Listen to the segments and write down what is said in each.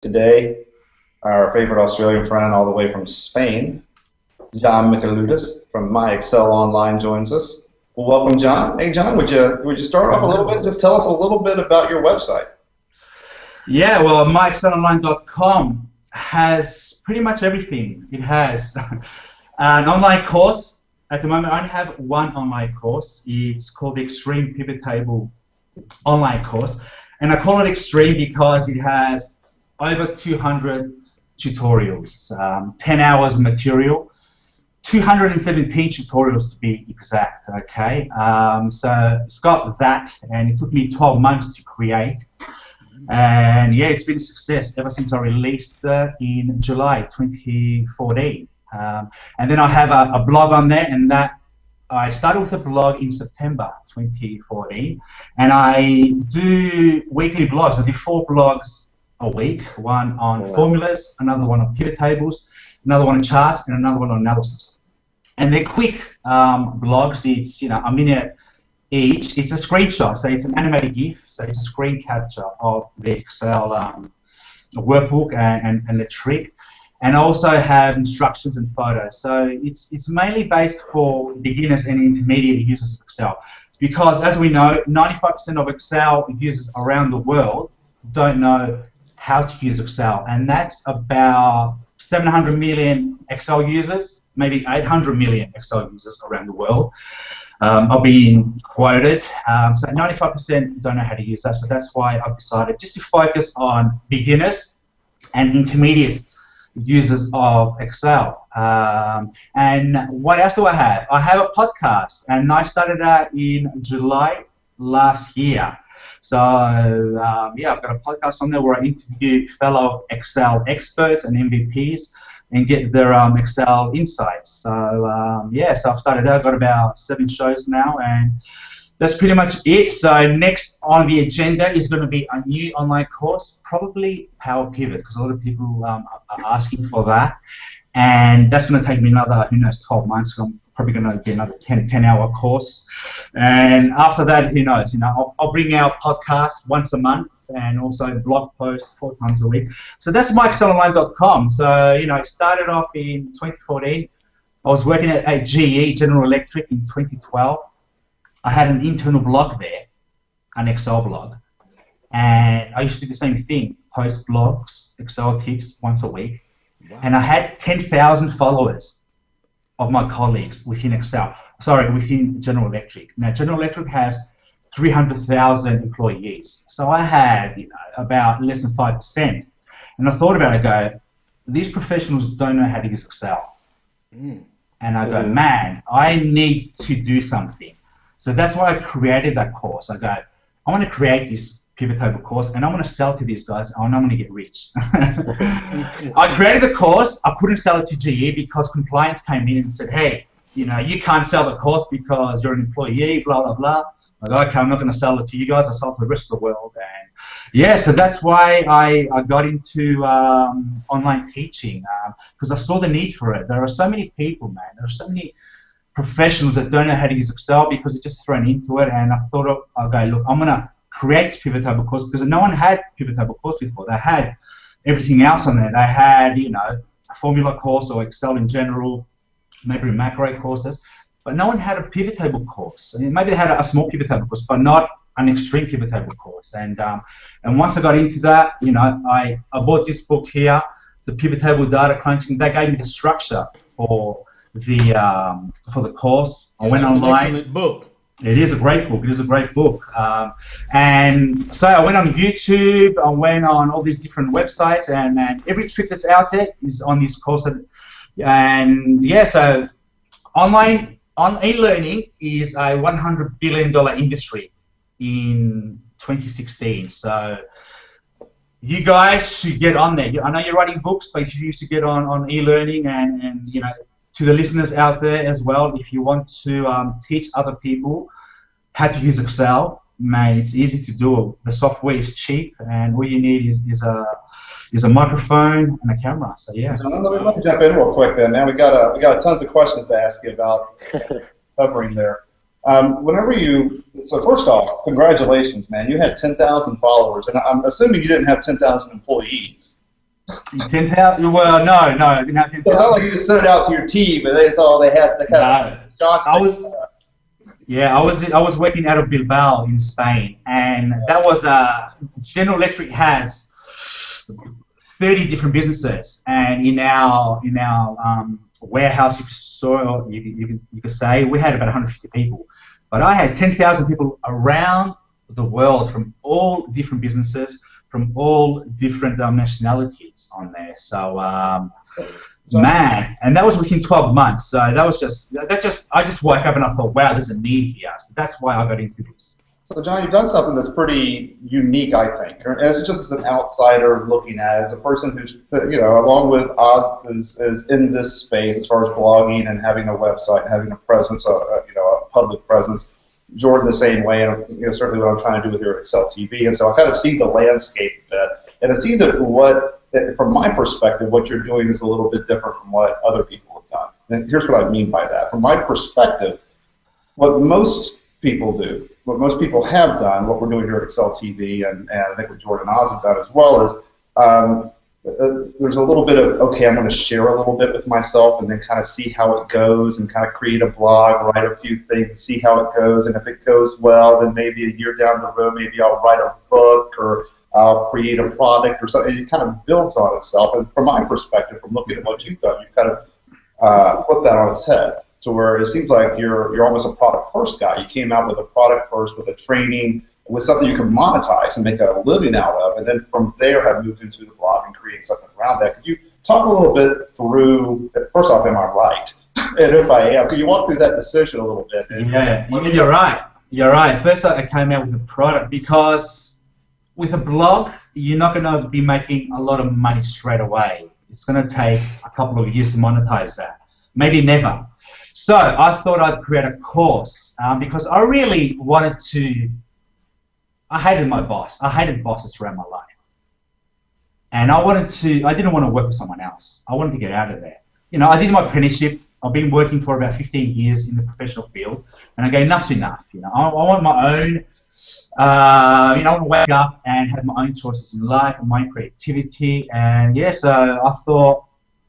today, our favorite Australian friend all the way from Spain, John Michaloudis from MyExcelOnline joins us. Well, welcome, John. Hey, John, would you start off a little bit? Just tell us a little bit about your website. Yeah, well, MyExcelOnlinecom has pretty much everything. It has an online course. At the moment, I only have one online course. It's called the Extreme Pivot Table online course. And I call it Extreme because it has over 200 tutorials, 10 hours of material, 217 tutorials to be exact, okay? So it's got that, and it took me 12 months to create. And yeah, it's been a success ever since I released in July 2014. And then I have a blog on there, and that I started with a blog in September 2014, and I do weekly blogs. I do 4 blogs a week, one on formulas, another one on pivot tables, another one on charts, and another one on analysis. And they're quick blogs. It's a minute each. It's a screenshot, so it's an animated GIF, so it's a screen capture of the Excel workbook and the trick. And I also have instructions and photos. So it's mainly based for beginners and intermediate users of Excel. Because as we know, 95% of Excel users around the world don't know how to use Excel. And that's about 700 million Excel users, maybe 800 million Excel users around the world. Are being quoted. So 95% don't know how to use that. So that's why I've decided just to focus on beginners and intermediate users of Excel. And what else do I have? I have a podcast, and I started that in July last year. So yeah, I've got a podcast on there where I interview fellow Excel experts and MVPs and get their Excel insights. So yeah, so I've started that. I've got about 7 shows now, and that's pretty much it. So next on the agenda is going to be a new online course, probably Power Pivot, because a lot of people are asking for that. And that's going to take me another, 12 months. So I'm probably going to get another 10-hour course. And after that, who knows? I'll bring out podcasts once a month and also blog posts 4 times a week. So that's MyExcelOnline.com. So, I started off in 2014. I was working at GE, General Electric, in 2012. I had an internal blog there, an Excel blog, and I used to do the same thing, post blogs, Excel tips once a week, and I had 10,000 followers of my colleagues within within General Electric. Now, General Electric has 300,000 employees, so I had about less than 5%, and I thought about it, I go, these professionals don't know how to use Excel, and I go, man, I need to do something. So that's why I created that course. I go, I want to create this pivot table course, and I want to sell to these guys, and I'm going to get rich. I created the course. I couldn't sell it to GE because compliance came in and said, hey, you can't sell the course because you're an employee, blah, blah, blah. I go, okay, I'm not going to sell it to you guys. I sell it to the rest of the world. And yeah, so that's why I got into online teaching, because I saw the need for it. There are so many people, man. There are so many professionals that don't know how to use Excel because it's just thrown into it, and I thought, okay, look, I'm going to create pivot table course because no one had pivot table course before. They had everything else on there. They had, a formula course or Excel in general, maybe macro courses, but no one had a pivot table course. I mean, maybe they had a small pivot table course, but not an extreme pivot table course. And once I got into that, I bought this book here, the Pivot Table Data Crunching. That gave me the structure for the course. I went online. An excellent book. It is a great book. It is a great book. And so I went on YouTube. I went on all these different websites, and every trick that's out there is on this course. And yeah, so e-learning is a $100 billion industry in 2016. So you guys should get on there. I know you're writing books, but you should get on e-learning, and to the listeners out there as well, if you want to teach other people how to use Excel, man, it's easy to do. The software is cheap, and all you need is a microphone and a camera. So yeah. Let me jump in real quick then. Now we got tons of questions to ask you about covering there. So first off, congratulations, man. You had 10,000 followers, and I'm assuming you didn't have 10,000 employees. 10,000? Well, no, I didn't have It's not 10,000. like you just sent it out to your team and they saw they had the kind of No, shots. I was yeah, I was working out of Bilbao in Spain, and that was General Electric has 30 different businesses, and in our warehouse, you could say we had about 150 people, but I had 10,000 people around the world from all different businesses, from all different nationalities on there. So man, and that was within 12 months. So I just woke up and I thought, wow, there's a need here. So that's why I got into this. So, John, you've done something that's pretty unique, I think. And it's just as an outsider looking at it, as a person who's, along with Oz, is in this space as far as blogging and having a website, having a presence, a public presence. Jordan the same way, and certainly what I'm trying to do with here at Excel TV. And so I kind of see the landscape a bit, and I see that from my perspective, what you're doing is a little bit different from what other people have done. And here's what I mean by that. From my perspective, what most people do, what most people have done, what we're doing here at Excel TV, and I think what Jordan and Oz have done as well, is there's a little bit of, okay, I'm going to share a little bit with myself and then kind of see how it goes and kind of create a blog, write a few things, see how it goes, and if it goes well, then maybe a year down the road, maybe I'll write a book or I'll create a product or something. It kind of builds on itself. And from my perspective, from looking at what you've done, you've kind of flipped that on its head to where it seems like you're almost a product first guy. You came out with a product first, with a training, with something you can monetize and make a living out of, and then from there have moved into the blog and create something around that. Could you talk a little bit through, first off, am I right? And if I am, could you walk through that decision a little bit? Yeah, you're right. You're right. First, I came out with a product because with a blog, you're not going to be making a lot of money straight away. It's going to take a couple of years to monetize that, maybe never. So I thought I'd create a course because I really wanted to. I hated my boss. I hated bosses throughout my life. And I didn't want to work with someone else. I wanted to get out of there. I did my apprenticeship. I've been working for about 15 years in the professional field. And I go, enough's enough. I want my own, I want to wake up and have my own choices in life and my own creativity. And yeah, so I thought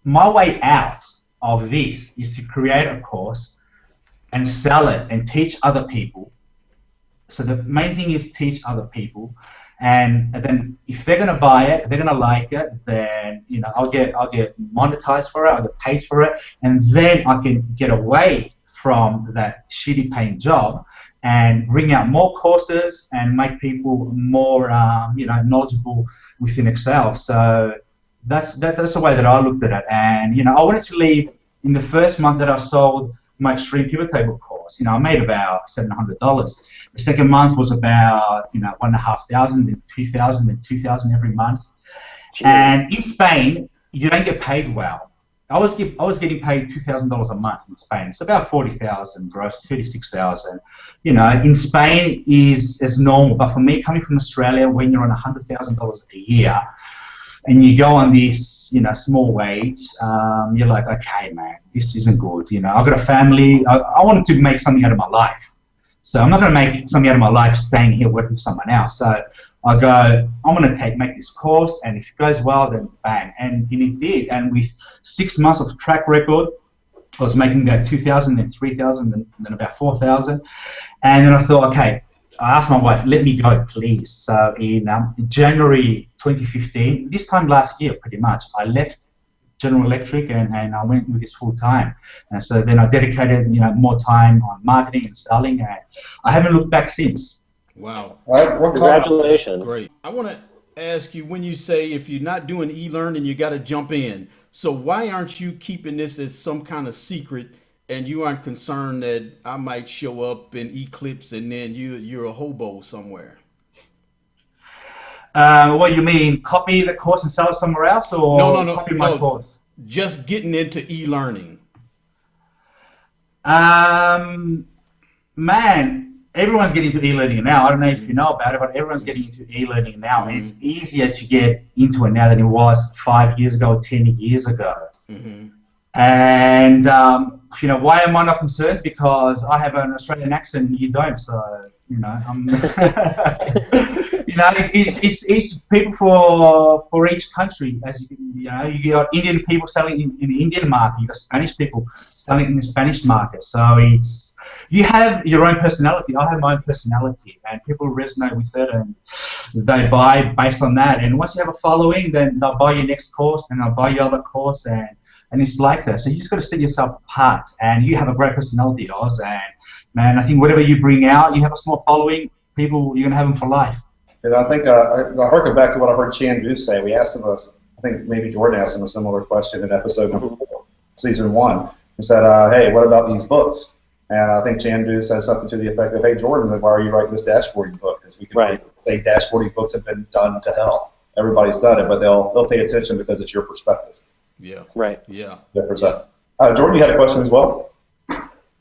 my way out of this is to create a course and sell it and teach other people. So the main thing is teach other people, and then if they're gonna buy it, they're gonna like it, then I'll get monetized for it, I'll get paid for it, and then I can get away from that shitty paying job and bring out more courses and make people more knowledgeable within Excel. So that's the way that I looked at it, and I wanted to leave in the first month that I sold my Extreme Pivot Table course. I made about $700. The second month was about $1,500, then $2,000, then $2,000 every month. Jeez. And in Spain, you don't get paid well. I was getting paid $2,000 a month in Spain. It's about 40,000 gross, 36,000. In Spain is normal, but for me, coming from Australia, when you're on $100,000 a year, and you go on this, small wage, you're like, okay, man, this isn't good. I've got a family. I wanted to make something out of my life. So I'm not going to make something out of my life staying here working with someone else. So I go, I'm going to make this course, and if it goes well, then bang. And it did. And with 6 months of track record, I was making about 2,000, then 3,000, and then about 4,000. And then I thought, okay, I asked my wife, let me go, please. So in January 2015, this time last year, pretty much, I left General Electric and I went with this full time. And so then I dedicated more time on marketing and selling, and I haven't looked back since. Wow. Congratulations. Great. I want to ask you, when you say if you're not doing e-learning, you got to jump in. So why aren't you keeping this as some kind of secret, and you aren't concerned that I might show up in Eclipse and then you're a hobo somewhere? What you mean, copy the course and sell it somewhere else, or copy my course? Just getting into e-learning. Man, everyone's getting into e-learning now. I don't know if you know about it, but everyone's getting into e-learning now, and it's easier to get into it now than it was 5 years ago, 10 years ago. Mm-hmm. And why am I not concerned? Because I have an Australian accent and you don't. So I'm it's people for each country. As you got Indian people selling in the Indian market. You got Spanish people selling in the Spanish market. So you have your own personality. I have my own personality, and people resonate with it, and they buy based on that. And once you have a following, then they'll buy your next course, and they'll buy your other course, and it's like that. So you just got to set yourself apart, and you have a great personality, Oz. And man, I think whatever you bring out, you have a small following. People, you're gonna have them for life. And I think I harken back to what I heard Chandu say. We asked him, I think maybe Jordan asked him a similar question in episode number 4, season 1. He said, "Hey, what about these books?" And I think Chandu said something to the effect of, "Hey, Jordan, why are you writing this dashboarding book? Because we can say dashboarding books have been done to hell. Everybody's done it, but they'll pay attention because it's your perspective." Yeah. Right. Yeah. Jordan, you had a question as well?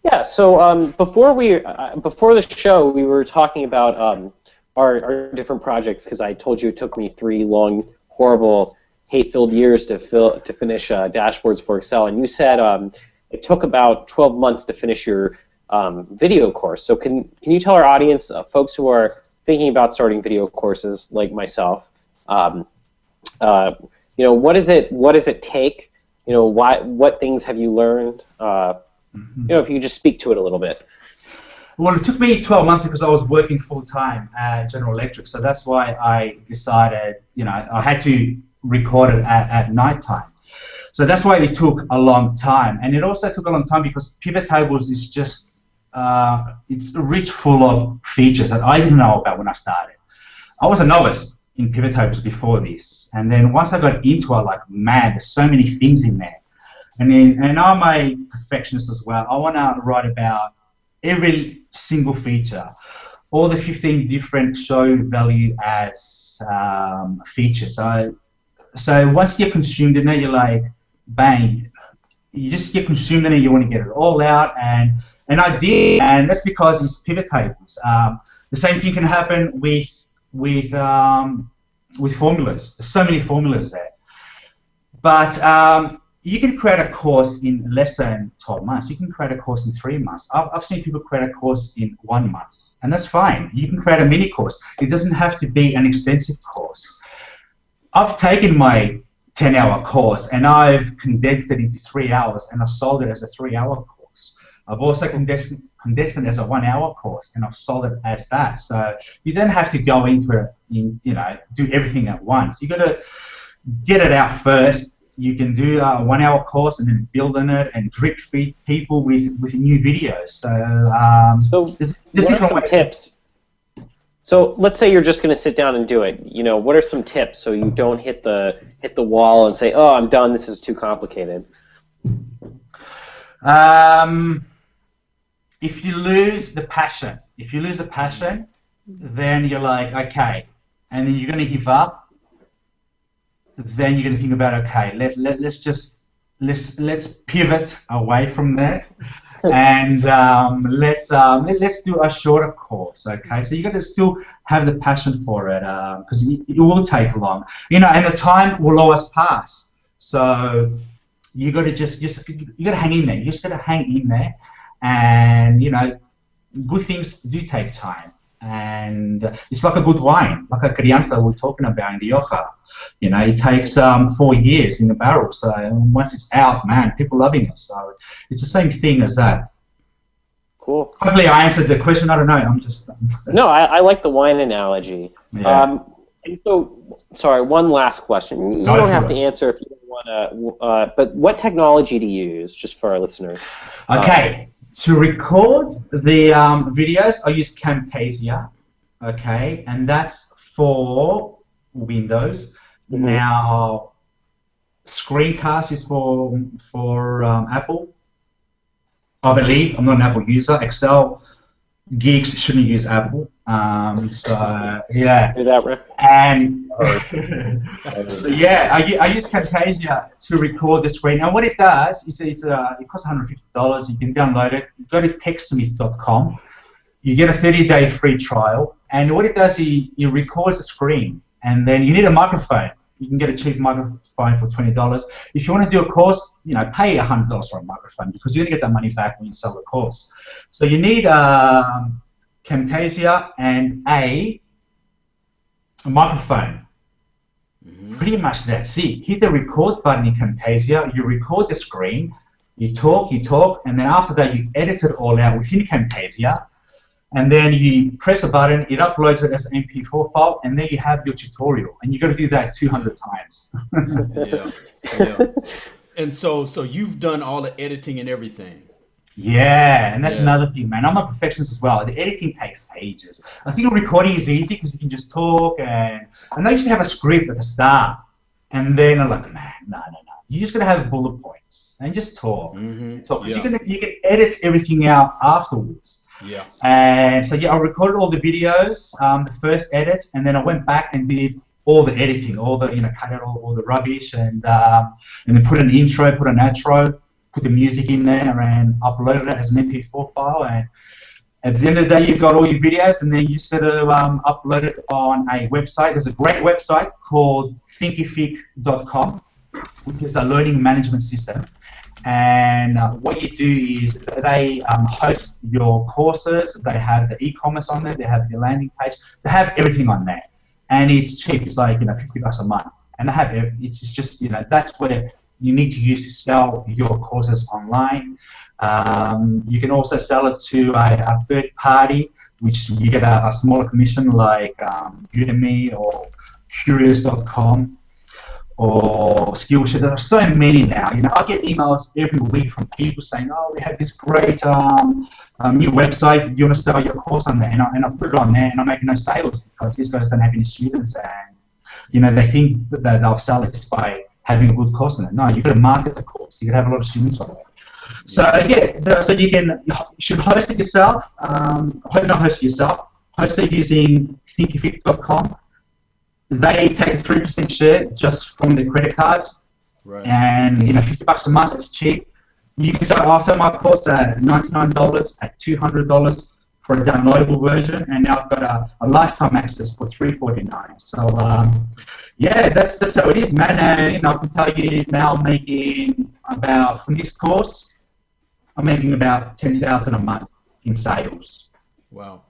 Yeah. So before the show, we were talking about our different projects, because I told you it took me 3 long, horrible, hate-filled years to finish dashboards for Excel, and you said it took about 12 months to finish your video course. So can you tell our audience, folks who are thinking about starting video courses like myself, what does it take? What things have you learned? If you could just speak to it a little bit. Well, it took me 12 months because I was working full-time at General Electric, so that's why I decided, I had to record it at night time. So that's why it took a long time. And it also took a long time because pivot tables is just, it's rich full of features that I didn't know about when I started. I was a novice in pivot tables before this. And then once I got into it, man, there's so many things in there. And I'm a perfectionist as well. I want to write about every single feature, all the 15 different show value as features. So once you get consumed in there, you're like, bang, you just get consumed in it, you want to get it all out, and I did, and that's because it's pivot tables. The same thing can happen with formulas. There's so many formulas there. But you can create a course in less than 12 months. You can create a course in 3 months. I've seen people create a course in 1 month, and that's fine. You can create a mini course. It doesn't have to be an extensive course. I've taken my 10-hour course and I've condensed it into 3 hours, and I've sold it as a 3-hour course. I've also condensed it as a 1-hour course, and I've sold it as that. So you don't have to go into it, do everything at once. You got to get it out first. You can do a 1-hour course and then build on it and drip feed people with new videos. So there's what are some tips? So let's say you're just going to sit down and do it. What are some tips so you don't hit the wall and say, "Oh, I'm done. This is too complicated." If you lose the passion, then you're like, okay, and then you're going to give up. Then you're going to think about, okay, let's pivot away from that, and let's do a shorter course. Okay, so you got to still have the passion for it, because it will take long, and the time will always pass. So you got to you got to hang in there. You just got to hang in there, and good things do take time. And it's like a good wine, like a crianza we're talking about in the Rioja. It takes 4 years in the barrel. So once it's out, man, people loving it. So it's the same thing as that. Cool. Hopefully I answered the question. I don't know. I'm just. No, I like the wine analogy. Yeah. And so, sorry, one last question. You don't have to answer if you don't want to. But what technology to use, just for our listeners? Okay. To record the videos, I use Camtasia, okay, and that's for Windows. Mm-hmm. Now, Screencast is for Apple, I believe. I'm not an Apple user. Excel geeks shouldn't use Apple. So yeah. Is that right? And yeah, I use Camtasia to record the screen. And what it does is it costs $150. You can download it. Go to TechSmith.com. You get a 30-day free trial. And what it does is it records the screen. And then you need a microphone. You can get a cheap microphone for $20. If you want to do a course, pay $100 for a microphone, because you're going to get that money back when you sell the course. So you need Camtasia and a a microphone. Pretty much that's it. Hit the record button in Camtasia, you record the screen, you talk, and then after that you edit it all out within Camtasia, and then you press a button, it uploads it as an MP4 file, and then you have your tutorial, and you got to do that 200 times. Yeah. And so you've done all the editing and everything. Yeah, and that's another thing, man. I'm a perfectionist as well. The editing takes ages. I think recording is easy because you can just talk, and I used to have a script at the start, and then I'm like, man, no. You just gotta have bullet points and just talk. Talk. You can edit everything out afterwards. Yeah. And so I recorded all the videos, the first edit, and then I went back and did all the editing, all the cut out all the rubbish, and then put an intro, put an outro, put the music in there, and uploaded it as an MP4 file. And at the end of the day, you've got all your videos, and then you just got to upload it on a website. There's a great website called thinkific.com, which is a learning management system. And what you do is they host your courses. They have the e-commerce on there. They have the landing page. They have everything on there, and it's cheap. It's like $50 a month, and they have it's just that's where you need to use to sell your courses online. You can also sell it to a third party, which you get a smaller commission, like Udemy or Curious.com or Skillshare. There are so many now. I get emails every week from people saying, "Oh, we have this great new website. You want to sell your course on there?" And I put it on there, and I'm making no sales because these guys don't have any students, and they think that they'll sell it just by having a good course on it. No, you've got to market the course. You've got to have a lot of students on it. So so you should host it yourself. Not host it yourself. Host it using thinkific.com. They take a 3% share just from the credit cards, right? And $50 a month. It's cheap. You can I'll sell my course at $99, at $200 for a downloadable version, and now I've got a lifetime access for $349. So that's how it is, man. And I can tell you now, I'm making from this course, I'm making about $10,000 a month in sales. Wow.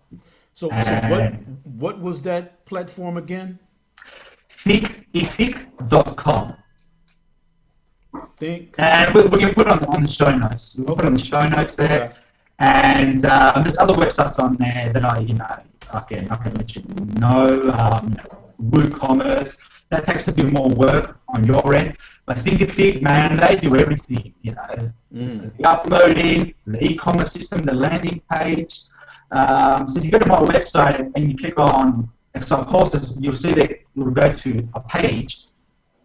So what was that platform again? Thinkific.com. And we're going to put it on the show notes. We'll put it on the show notes there. Okay. And there's other websites on there that I can let you know. WooCommerce. That takes a bit more work on your end. But Thinkific, man, they do everything. The uploading, the e-commerce system, the landing page. So you go to my website and you click on some courses, you'll see that you'll go to a page.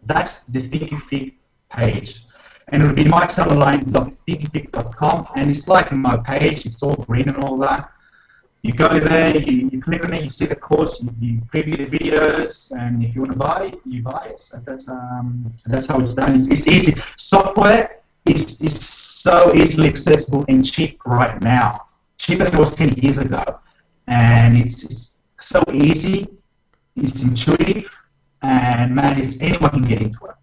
That's the Thinkific page. And it'll be MyExcelOnlinecom, and it's like my page, it's all green and all that. You go there, you click on it, you see the course, you preview the videos, and if you want to buy it, you buy it. So that's how it's done. It's easy. Software is so easily accessible and cheap right now. Cheaper than it was 10 years ago. And it's so easy, it's intuitive, and man, anyone can get into it.